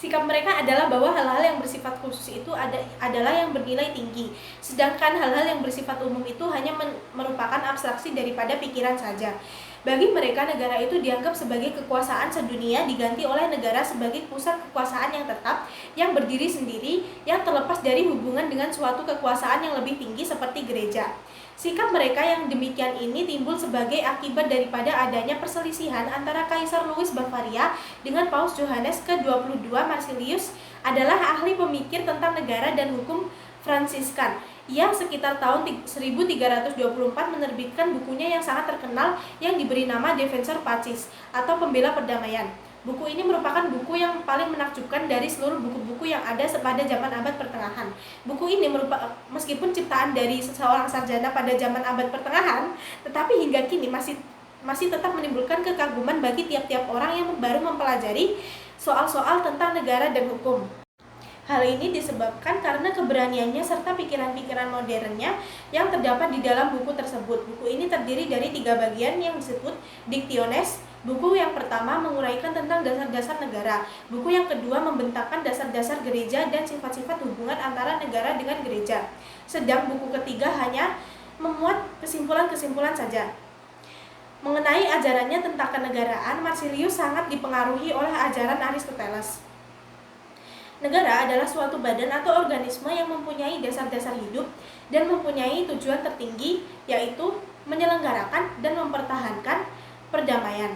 Sikap mereka adalah bahwa hal-hal yang bersifat khusus itu adalah yang bernilai tinggi, sedangkan hal-hal yang bersifat umum itu hanya merupakan abstraksi daripada pikiran saja. Bagi mereka, negara itu dianggap sebagai kekuasaan sedunia diganti oleh negara sebagai pusat kekuasaan yang tetap, yang berdiri sendiri, yang terlepas dari hubungan dengan suatu kekuasaan yang lebih tinggi seperti gereja. Sikap mereka yang demikian ini timbul sebagai akibat daripada adanya perselisihan antara Kaisar Louis Bavaria dengan Paus Yohanes ke-22. Marsilius adalah ahli pemikir tentang negara dan hukum Fransiskan. Ia sekitar tahun 1324 menerbitkan bukunya yang sangat terkenal yang diberi nama Defensor Pacis atau Pembela Perdamaian. Buku ini merupakan buku yang paling menakjubkan dari seluruh buku-buku yang ada pada zaman abad pertengahan. Buku ini meskipun ciptaan dari seorang sarjana pada zaman abad pertengahan, tetapi hingga kini masih tetap menimbulkan kekaguman bagi tiap-tiap orang yang baru mempelajari soal-soal tentang negara dan hukum. Hal ini disebabkan karena keberaniannya serta pikiran-pikiran modernnya yang terdapat di dalam buku tersebut. Buku ini terdiri dari 3 bagian yang disebut Dictiones. Buku yang pertama menguraikan tentang dasar-dasar negara. Buku yang kedua membentangkan dasar-dasar gereja dan sifat-sifat hubungan antara negara dengan gereja. Sedang buku ketiga hanya memuat kesimpulan-kesimpulan saja. Mengenai ajarannya tentang kenegaraan, Marsilius sangat dipengaruhi oleh ajaran Aristoteles. Negara adalah suatu badan atau organisme yang mempunyai dasar-dasar hidup dan mempunyai tujuan tertinggi, yaitu menyelenggarakan dan mempertahankan perdamaian.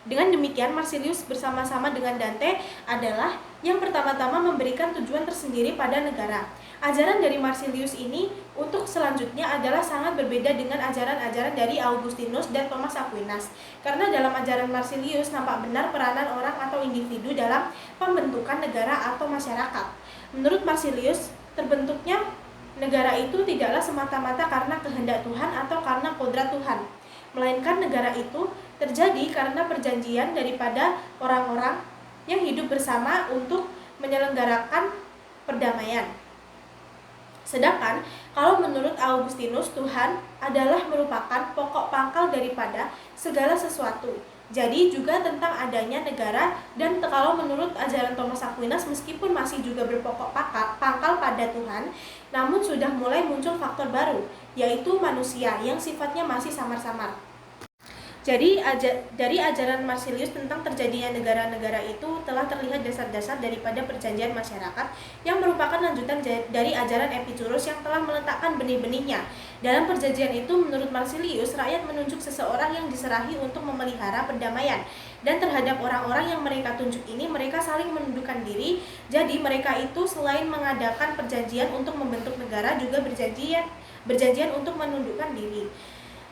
Dengan demikian, Marsilius bersama-sama dengan Dante adalah yang pertama-tama memberikan tujuan tersendiri pada negara. Ajaran dari Marsilius ini untuk selanjutnya adalah sangat berbeda dengan ajaran-ajaran dari Augustinus dan Thomas Aquinas. Karena dalam ajaran Marsilius nampak benar peranan orang atau individu dalam pembentukan negara atau masyarakat. Menurut Marsilius, terbentuknya negara itu tidaklah semata-mata karena kehendak Tuhan atau karena kodrat Tuhan, melainkan negara itu terjadi karena perjanjian daripada orang-orang yang hidup bersama untuk menyelenggarakan perdamaian. Sedangkan kalau menurut Augustinus, Tuhan adalah merupakan pokok pangkal daripada segala sesuatu. Jadi juga tentang adanya negara. Dan kalau menurut ajaran Thomas Aquinas, meskipun masih juga berpokok pangkal pada Tuhan, namun sudah mulai muncul faktor baru, yaitu manusia yang sifatnya masih samar-samar. Jadi dari ajaran Marsilius tentang terjadinya negara-negara itu telah terlihat dasar-dasar daripada perjanjian masyarakat yang merupakan lanjutan dari ajaran Epicurus yang telah meletakkan benih-benihnya. Dalam perjanjian itu, menurut Marsilius, rakyat menunjuk seseorang yang diserahi untuk memelihara perdamaian, dan terhadap orang-orang yang mereka tunjuk ini mereka saling menundukkan diri. Jadi mereka itu selain mengadakan perjanjian untuk membentuk negara juga berjanjian untuk menundukkan diri.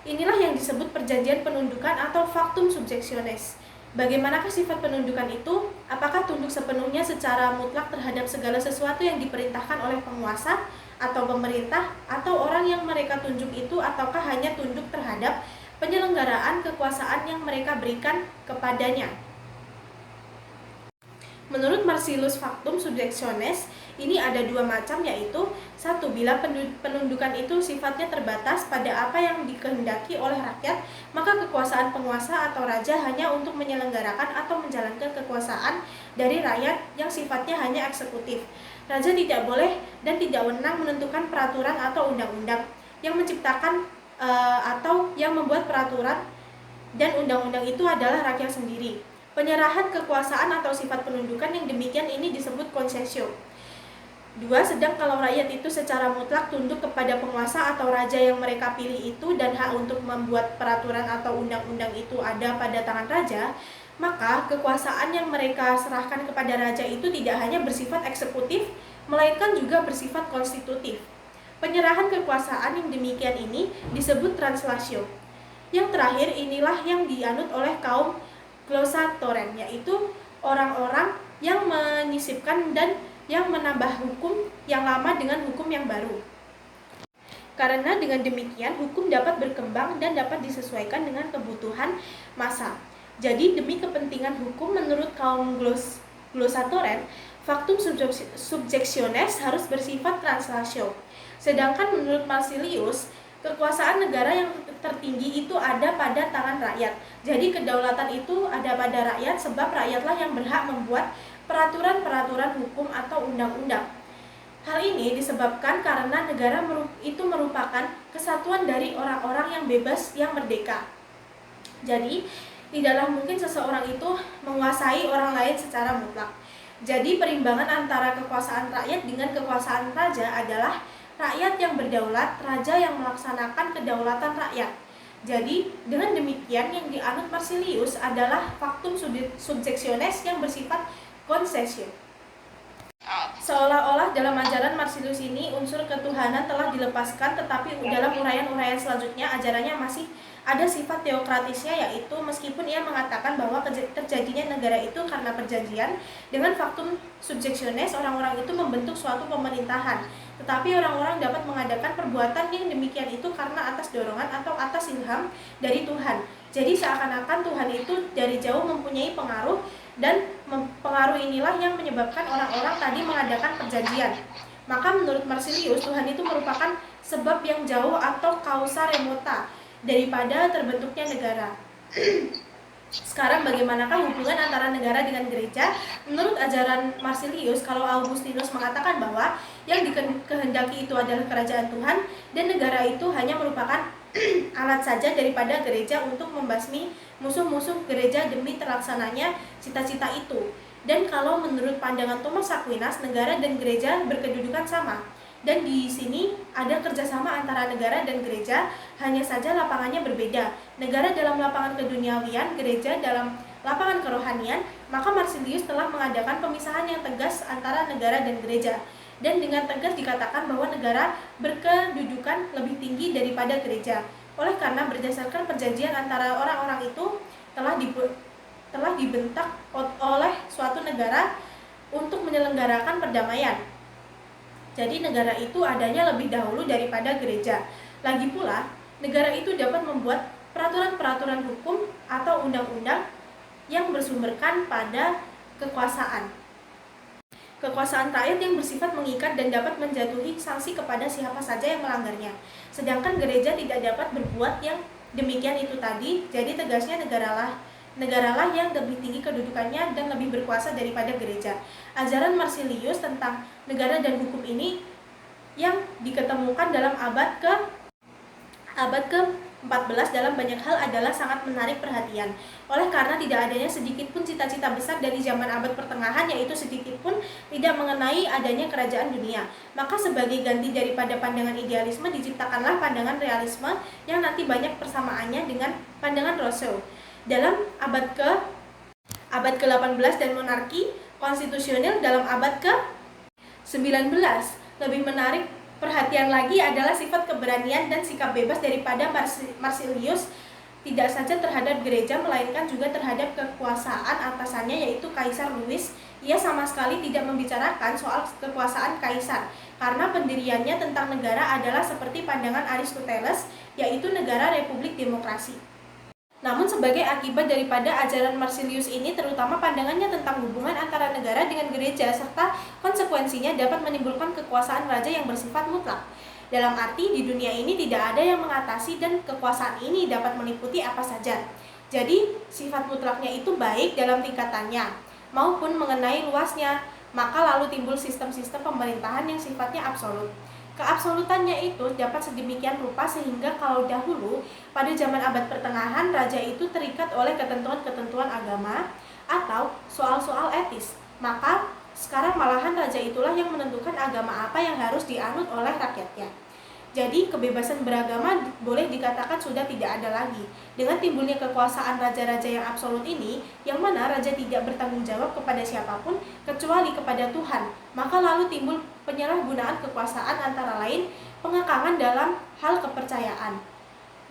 Inilah yang disebut perjanjian penundukan atau factum subjectionis. Bagaimanakah sifat penundukan itu? Apakah tunduk sepenuhnya secara mutlak terhadap segala sesuatu yang diperintahkan oleh penguasa atau pemerintah atau orang yang mereka tunjuk itu, ataukah hanya tunduk terhadap penyelenggaraan kekuasaan yang mereka berikan kepadanya? Menurut Marsilius, factum subjectionis ini ada 2 macam, yaitu 1. Bila penundukan itu sifatnya terbatas pada apa yang dikehendaki oleh rakyat, maka kekuasaan penguasa atau raja hanya untuk menyelenggarakan atau menjalankan kekuasaan dari rakyat yang sifatnya hanya eksekutif. Raja tidak boleh dan tidak wewenang menentukan peraturan atau undang-undang. Yang menciptakan atau yang membuat peraturan dan undang-undang itu adalah rakyat sendiri. Penyerahan kekuasaan atau sifat penundukan yang demikian ini disebut concessio. 2. Sedang kalau rakyat itu secara mutlak tunduk kepada penguasa atau raja yang mereka pilih itu, dan hak untuk membuat peraturan atau undang-undang itu ada pada tangan raja, maka kekuasaan yang mereka serahkan kepada raja itu tidak hanya bersifat eksekutif, melainkan juga bersifat konstitutif. Penyerahan kekuasaan yang demikian ini disebut translatio. Yang terakhir inilah yang dianut oleh kaum glossatoren, yaitu orang-orang yang menyisipkan dan yang menambah hukum yang lama dengan hukum yang baru. Karena dengan demikian hukum dapat berkembang dan dapat disesuaikan dengan kebutuhan massa. Jadi demi kepentingan hukum menurut kaum glossatoren, factum subjectionis harus bersifat translatio. Sedangkan menurut Marsilius, kekuasaan negara yang tertinggi itu ada pada tangan rakyat. Jadi kedaulatan itu ada pada rakyat, sebab rakyatlah yang berhak membuat peraturan-peraturan hukum atau undang-undang. Hal ini disebabkan karena negara itu merupakan kesatuan dari orang-orang yang bebas, yang merdeka. Jadi, tidaklah mungkin seseorang itu menguasai orang lain secara mutlak. Jadi, perimbangan antara kekuasaan rakyat dengan kekuasaan raja adalah rakyat yang berdaulat, raja yang melaksanakan kedaulatan rakyat. Jadi, dengan demikian yang dianut Marsilius adalah faktum subjeksiones yang bersifat konsesio. Seolah-olah dalam ajaran Marsilius ini unsur ketuhanan telah dilepaskan, tetapi dalam uraian-uraian selanjutnya ajarannya masih ada sifat teokratisnya, yaitu meskipun ia mengatakan bahwa terjadinya negara itu karena perjanjian, dengan faktum subjeksiones orang-orang itu membentuk suatu pemerintahan, tetapi orang-orang dapat mengadakan perbuatan yang demikian itu karena atas dorongan atau atas ilham dari Tuhan. Jadi seakan-akan Tuhan itu dari jauh mempunyai pengaruh, dan pengaruh inilah yang menyebabkan orang-orang tadi mengadakan perjanjian. Maka menurut Marsilius, Tuhan itu merupakan sebab yang jauh atau causa remota daripada terbentuknya negara. Sekarang bagaimanakah hubungan antara negara dengan gereja? Menurut ajaran Marsilius, kalau Augustinus mengatakan bahwa yang dikehendaki itu adalah kerajaan Tuhan, dan negara itu hanya merupakan alat saja daripada gereja untuk membasmi musuh-musuh gereja demi terlaksananya cita-cita itu. Dan kalau menurut pandangan Thomas Aquinas, negara dan gereja berkedudukan sama. Dan di sini ada kerjasama antara negara dan gereja, hanya saja lapangannya berbeda. Negara dalam lapangan keduniawian, gereja dalam lapangan kerohanian. Maka Marsilius telah mengadakan pemisahan yang tegas antara negara dan gereja. Dan dengan tegas dikatakan bahwa negara berkedudukan lebih tinggi daripada gereja. Oleh karena berdasarkan perjanjian antara orang-orang itu telah dibentak oleh suatu negara untuk menyelenggarakan perdamaian. Jadi negara itu adanya lebih dahulu daripada gereja. Lagi pula, negara itu dapat membuat peraturan-peraturan hukum atau undang-undang yang bersumberkan pada kekuasaan. Kekuasaan rakyat yang bersifat mengikat dan dapat menjatuhi sanksi kepada siapa saja yang melanggarnya. Sedangkan gereja tidak dapat berbuat yang demikian itu tadi. Jadi tegasnya negaralah yang lebih tinggi kedudukannya dan lebih berkuasa daripada gereja. Ajaran Marsilius tentang negara dan hukum ini yang diketemukan dalam abad ke-14 dalam banyak hal adalah sangat menarik perhatian. Oleh karena tidak adanya sedikit pun cita-cita besar dari zaman abad pertengahan, yaitu sedikit pun tidak mengenai adanya kerajaan dunia. Maka sebagai ganti daripada pandangan idealisme diciptakanlah pandangan realisme yang nanti banyak persamaannya dengan pandangan Rousseau. Dalam abad ke-18 dan monarki konstitusional dalam abad ke-19. Lebih menarik perhatian lagi adalah sifat keberanian dan sikap bebas daripada Marsilius, tidak saja terhadap gereja melainkan juga terhadap kekuasaan atasannya, yaitu Kaisar Louis. Ia sama sekali tidak membicarakan soal kekuasaan kaisar karena pendiriannya tentang negara adalah seperti pandangan Aristoteles, yaitu negara republik demokrasi. Namun sebagai akibat daripada ajaran Marsilius ini, terutama pandangannya tentang hubungan antara negara dengan gereja serta konsekuensinya dapat menimbulkan kekuasaan raja yang bersifat mutlak. Dalam arti di dunia ini tidak ada yang mengatasi dan kekuasaan ini dapat meliputi apa saja. Jadi sifat mutlaknya itu baik dalam tingkatannya maupun mengenai luasnya, maka lalu timbul sistem-sistem pemerintahan yang sifatnya absolut. Keabsolutannya itu dapat sedemikian rupa sehingga kalau dahulu pada zaman abad pertengahan raja itu terikat oleh ketentuan-ketentuan agama atau soal-soal etis, maka sekarang malahan raja itulah yang menentukan agama apa yang harus dianut oleh rakyatnya. Jadi kebebasan beragama boleh dikatakan sudah tidak ada lagi. Dengan timbulnya kekuasaan raja-raja yang absolut ini, yang mana raja tidak bertanggung jawab kepada siapapun kecuali kepada Tuhan, maka lalu timbul penyalahgunaan kekuasaan antara lain pengekangan dalam hal kepercayaan.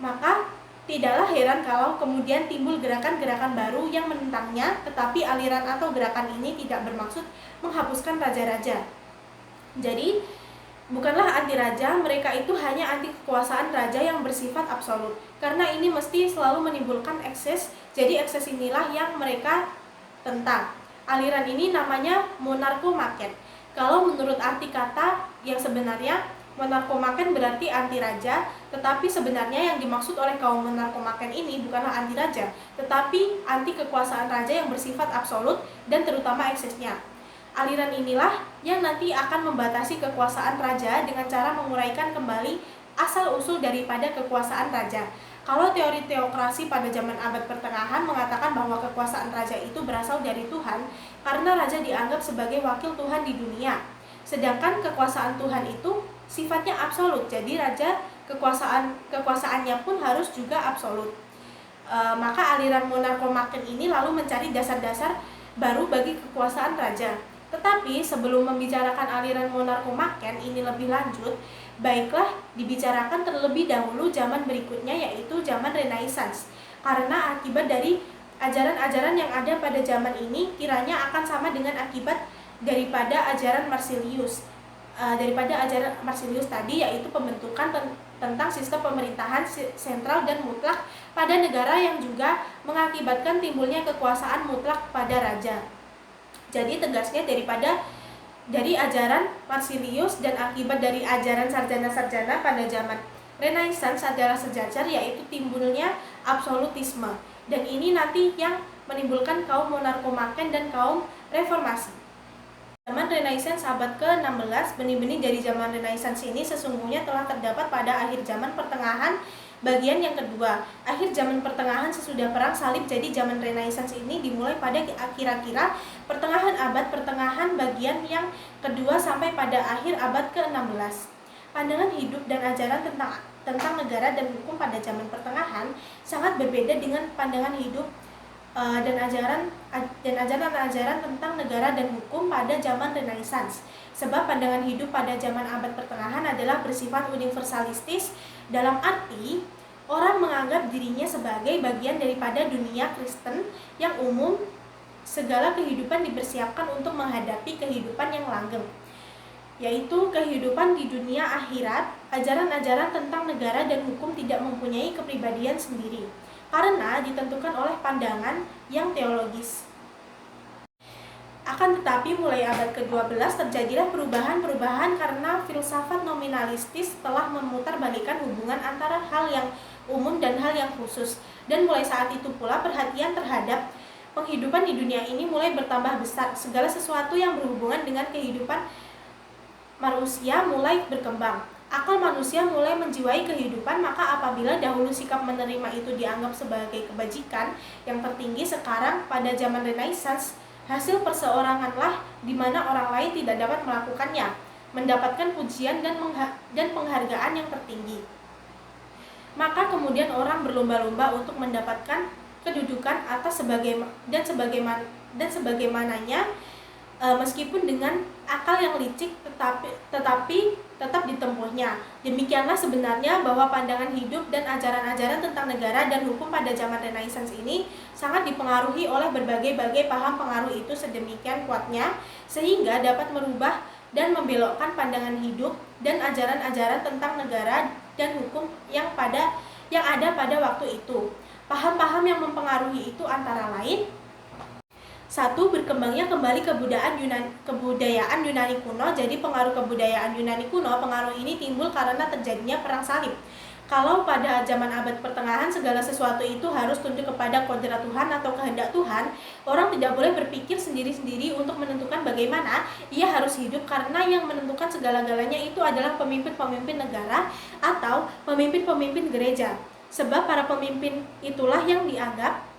Maka tidaklah heran kalau kemudian timbul gerakan-gerakan baru yang menentangnya, tetapi aliran atau gerakan ini tidak bermaksud menghapuskan raja-raja. Jadi bukanlah anti raja, mereka itu hanya anti kekuasaan raja yang bersifat absolut. Karena ini mesti selalu menimbulkan ekses, jadi ekses inilah yang mereka tentang. Aliran ini namanya monarkomaken. Kalau menurut arti kata yang sebenarnya, monarkomaken berarti anti raja, tetapi sebenarnya yang dimaksud oleh kaum monarkomaken ini bukanlah anti raja, tetapi anti kekuasaan raja yang bersifat absolut dan terutama eksesnya. Aliran inilah yang nanti akan membatasi kekuasaan raja dengan cara menguraikan kembali asal-usul daripada kekuasaan raja. Kalau teori teokrasi pada zaman abad pertengahan mengatakan bahwa kekuasaan raja itu berasal dari Tuhan karena raja dianggap sebagai wakil Tuhan di dunia. Sedangkan kekuasaan Tuhan itu sifatnya absolut, jadi raja kekuasaannya pun harus juga absolut. Maka aliran monarkomaken ini lalu mencari dasar-dasar baru bagi kekuasaan raja. Tetapi sebelum membicarakan aliran monarkomaken ini lebih lanjut, baiklah dibicarakan terlebih dahulu zaman berikutnya, yaitu zaman Renaissance. Karena akibat dari ajaran-ajaran yang ada pada zaman ini kiranya akan sama dengan akibat daripada ajaran Marsilius. Tadi, yaitu pembentukan tentang sistem pemerintahan sentral dan mutlak pada negara yang juga mengakibatkan timbulnya kekuasaan mutlak pada raja. Jadi tegasnya dari ajaran Marsilius dan akibat dari ajaran sarjana-sarjana pada zaman Renaissance adalah sejajar, yaitu timbulnya absolutisme. Dan ini nanti yang menimbulkan kaum monarkomaken dan kaum reformasi. Zaman Renaissance abad ke-16, benih-benih dari zaman Renaissance ini sesungguhnya telah terdapat pada akhir zaman pertengahan bagian yang kedua. Akhir zaman pertengahan sesudah perang salib, jadi zaman Renaissance ini dimulai pada kira-kira pertengahan abad pertengahan bagian yang kedua sampai pada akhir abad ke-16. Pandangan hidup dan ajaran tentang negara dan hukum pada zaman pertengahan sangat berbeda dengan pandangan hidup dan ajaran tentang negara dan hukum pada zaman Renaissance. Sebab pandangan hidup pada zaman abad pertengahan adalah bersifat universalistis, dalam arti orang menganggap dirinya sebagai bagian daripada dunia Kristen yang umum. Segala kehidupan dipersiapkan untuk menghadapi kehidupan yang langgeng, yaitu kehidupan di dunia akhirat. Ajaran-ajaran tentang negara dan hukum tidak mempunyai kepribadian sendiri karena ditentukan oleh pandangan yang teologis. Akan tetapi mulai abad ke-12 terjadilah perubahan-perubahan karena filsafat nominalistis telah memutarbalikkan hubungan antara hal yang umum dan hal yang khusus. Dan mulai saat itu pula perhatian terhadap penghidupan di dunia ini mulai bertambah besar. Segala sesuatu yang berhubungan dengan kehidupan manusia mulai berkembang. Akal manusia mulai menjiwai kehidupan, maka apabila dahulu sikap menerima itu dianggap sebagai kebajikan yang tertinggi, sekarang pada zaman Renaissance hasil perseoranganlah di mana orang lain tidak dapat melakukannya, mendapatkan pujian dan penghargaan yang tertinggi. Maka kemudian orang berlomba-lomba untuk mendapatkan kedudukan atas sebagaimananya, meskipun dengan akal yang licik tetapi tetap ditempuhnya. Demikianlah sebenarnya bahwa pandangan hidup dan ajaran-ajaran tentang negara dan hukum pada zaman Renaissance ini sangat dipengaruhi oleh berbagai-bagai paham pengaruh itu sedemikian kuatnya sehingga dapat merubah dan membelokkan pandangan hidup dan ajaran-ajaran tentang negara dan hukum yang ada pada waktu itu. Paham-paham yang mempengaruhi itu antara lain: 1. Berkembangnya kembali kebudayaan Yunani kuno. Jadi pengaruh kebudayaan Yunani kuno, pengaruh ini timbul karena terjadinya perang salib. Kalau pada zaman abad pertengahan segala sesuatu itu harus tunduk kepada kodrat Tuhan atau kehendak Tuhan, orang tidak boleh berpikir sendiri-sendiri untuk menentukan bagaimana ia harus hidup, karena yang menentukan segala-galanya itu adalah pemimpin-pemimpin negara atau pemimpin-pemimpin gereja. Sebab para pemimpin itulah yang dianggap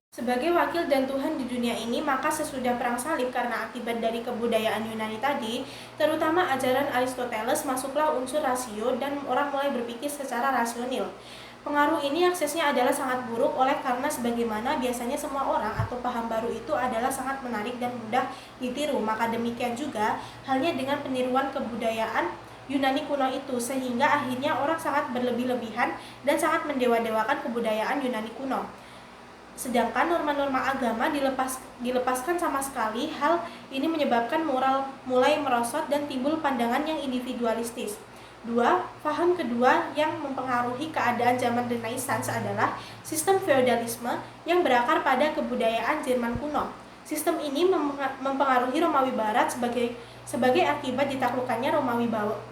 sebagai wakil dan Tuhan di dunia ini. Maka sesudah perang salib karena akibat dari kebudayaan Yunani tadi, terutama ajaran Aristoteles, masuklah unsur rasio dan orang mulai berpikir secara rasional. Pengaruh ini aksesnya adalah sangat buruk karena sebagaimana biasanya semua orang atau paham baru itu adalah sangat menarik dan mudah ditiru. Maka demikian juga halnya dengan peniruan kebudayaan Yunani kuno itu, sehingga akhirnya orang sangat berlebih-lebihan dan sangat mendewa-dewakan kebudayaan Yunani kuno. Sedangkan norma-norma agama dilepaskan sama sekali. Hal ini menyebabkan moral mulai merosot dan timbul pandangan yang individualistis. 2. Paham kedua yang mempengaruhi keadaan zaman Renaissance adalah sistem feodalisme yang berakar pada kebudayaan Jerman kuno. Sistem ini mempengaruhi Romawi Barat sebagai akibat ditaklukkannya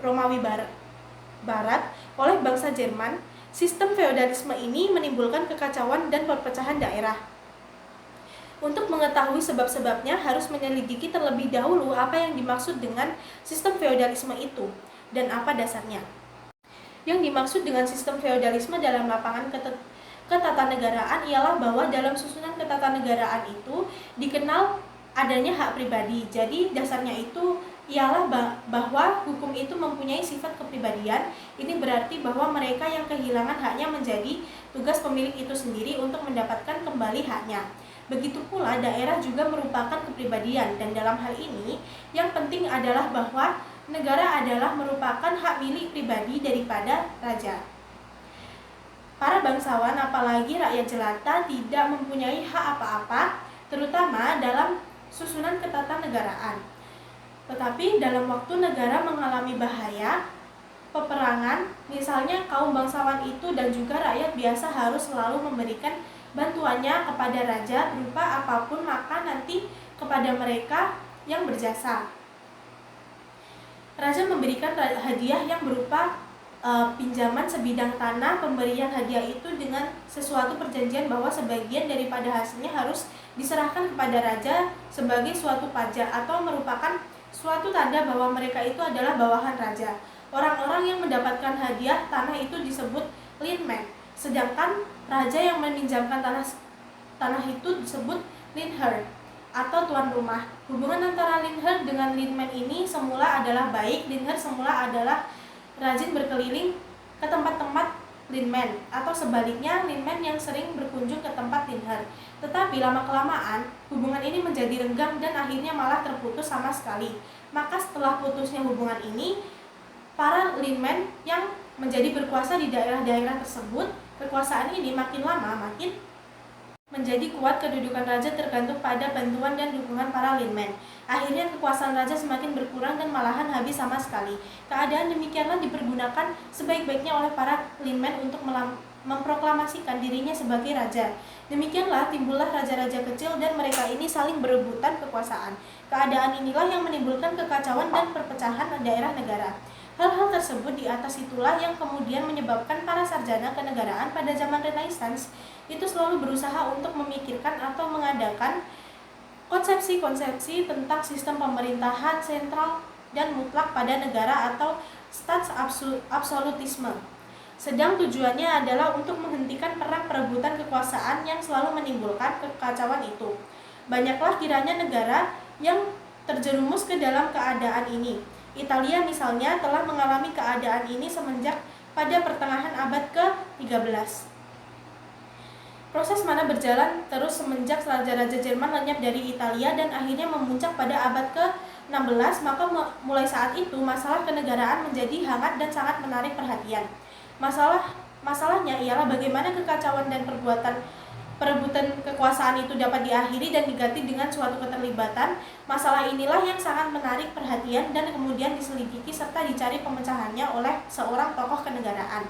Romawi Barat oleh bangsa Jerman. Sistem feodalisme ini menimbulkan kekacauan dan perpecahan daerah. Untuk mengetahui sebab-sebabnya harus menyelidiki terlebih dahulu apa yang dimaksud dengan sistem feodalisme itu dan apa dasarnya. Yang dimaksud dengan sistem feodalisme dalam lapangan ketatanegaraan ialah bahwa dalam susunan ketatanegaraan itu dikenal adanya hak pribadi. Jadi dasarnya itu ialah bahwa hukum itu mempunyai sifat kepribadian. Ini berarti bahwa mereka yang kehilangan haknya menjadi tugas pemilik itu sendiri untuk mendapatkan kembali haknya. Begitu pula daerah juga merupakan kepribadian, dan dalam hal ini yang penting adalah bahwa negara adalah merupakan hak milik pribadi daripada raja. Para bangsawan, apalagi rakyat jelata, tidak mempunyai hak apa-apa, terutama dalam susunan ketatanegaraan. Tetapi dalam waktu negara mengalami bahaya, peperangan, misalnya kaum bangsawan itu dan juga rakyat biasa harus selalu memberikan bantuannya kepada raja berupa apapun, maka nanti kepada mereka yang berjasa. Raja memberikan hadiah yang berupa pinjaman sebidang tanah. Pemberian hadiah itu dengan sesuatu perjanjian bahwa sebagian daripada hasilnya harus diserahkan kepada raja sebagai suatu pajak atau merupakan suatu tanda bahwa mereka itu adalah bawahan raja. Orang-orang yang mendapatkan hadiah tanah itu disebut linmen, sedangkan raja yang meminjamkan tanah itu disebut linher atau tuan rumah. Hubungan antara linher dengan linmen ini semula adalah baik. Linher semula adalah rajin berkeliling ke tempat-tempat linmen, atau sebaliknya linmen yang sering berkunjung ke tempat linher. Tetapi lama-kelamaan hubungan ini menjadi renggang dan akhirnya malah terputus sama sekali. Maka setelah putusnya hubungan ini, para linmen yang menjadi berkuasa di daerah-daerah tersebut, kekuasaan ini makin lama makin menjadi kuat. Kedudukan raja tergantung pada bantuan dan dukungan para linmen. Akhirnya kekuasaan raja semakin berkurang dan malahan habis sama sekali. Keadaan demikianlah dipergunakan sebaik-baiknya oleh para linmen untuk memproklamasikan dirinya sebagai raja. Demikianlah timbullah raja-raja kecil dan mereka ini saling berebutan kekuasaan. Keadaan inilah yang menimbulkan kekacauan dan perpecahan daerah negara. Hal-hal tersebut di atas itulah yang kemudian menyebabkan para sarjana kenegaraan pada zaman Renaissance itu selalu berusaha untuk memikirkan atau mengadakan konsepsi-konsepsi tentang sistem pemerintahan sentral dan mutlak pada negara atau absolutisme. Sedang tujuannya adalah untuk menghentikan perang perebutan kekuasaan yang selalu menimbulkan kekacauan itu. Banyaklah kiranya negara yang terjerumus ke dalam keadaan ini. Italia misalnya telah mengalami keadaan ini semenjak pada pertengahan abad ke-13. Proses mana berjalan terus semenjak raja-raja Jerman lenyap dari Italia dan akhirnya memuncak pada abad ke-16, maka mulai saat itu masalah kenegaraan menjadi hangat dan sangat menarik perhatian. Masalahnya ialah bagaimana kekacauan dan perebutan kekuasaan itu dapat diakhiri dan diganti dengan suatu keterlibatan. Masalah inilah yang sangat menarik perhatian dan kemudian diselidiki serta dicari pemecahannya oleh seorang tokoh kenegaraan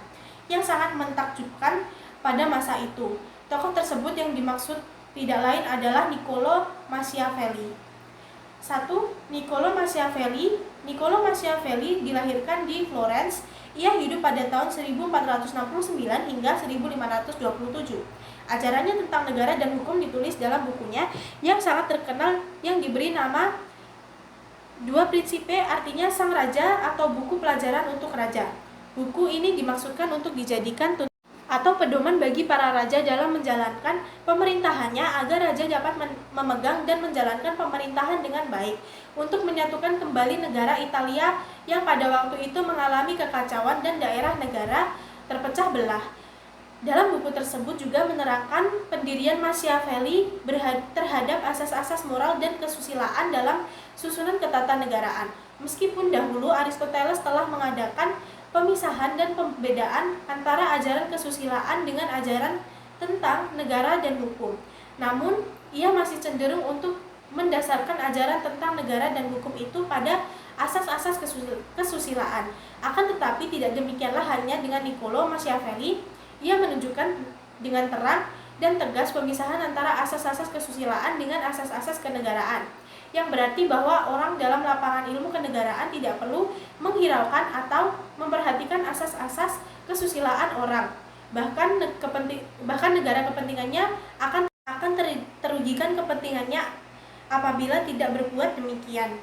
yang sangat mentakjubkan pada masa itu. Tokoh tersebut yang dimaksud tidak lain adalah Niccolo Machiavelli. 1. Niccolo Machiavelli dilahirkan di Florence. Ia hidup pada tahun 1469 hingga 1527. Ajarannya tentang negara dan hukum ditulis dalam bukunya yang sangat terkenal yang diberi nama Dua Principe, artinya Sang Raja atau buku pelajaran untuk raja. Buku ini dimaksudkan untuk dijadikan atau pedoman bagi para raja dalam menjalankan pemerintahannya agar raja dapat memegang dan menjalankan pemerintahan dengan baik untuk menyatukan kembali negara Italia yang pada waktu itu mengalami kekacauan dan daerah negara terpecah belah. Dalam buku tersebut juga menerangkan pendirian Machiavelli terhadap asas-asas moral dan kesusilaan dalam susunan ketatanegaraan. Meskipun dahulu Aristoteles telah mengadakan pemisahan dan pembedaan antara ajaran kesusilaan dengan ajaran tentang negara dan hukum. Namun, ia masih cenderung untuk mendasarkan ajaran tentang negara dan hukum itu pada asas-asas kesusilaan. Akan tetapi tidak demikianlah hanya dengan Niccolo Machiavelli. Ia menunjukkan dengan terang dan tegas pemisahan antara asas-asas kesusilaan dengan asas-asas kenegaraan, yang berarti bahwa orang dalam lapangan ilmu kenegaraan tidak perlu menghiraukan atau memperhatikan asas-asas kesusilaan orang. Bahkan negara kepentingannya akan merugikan kepentingannya apabila tidak berbuat demikian.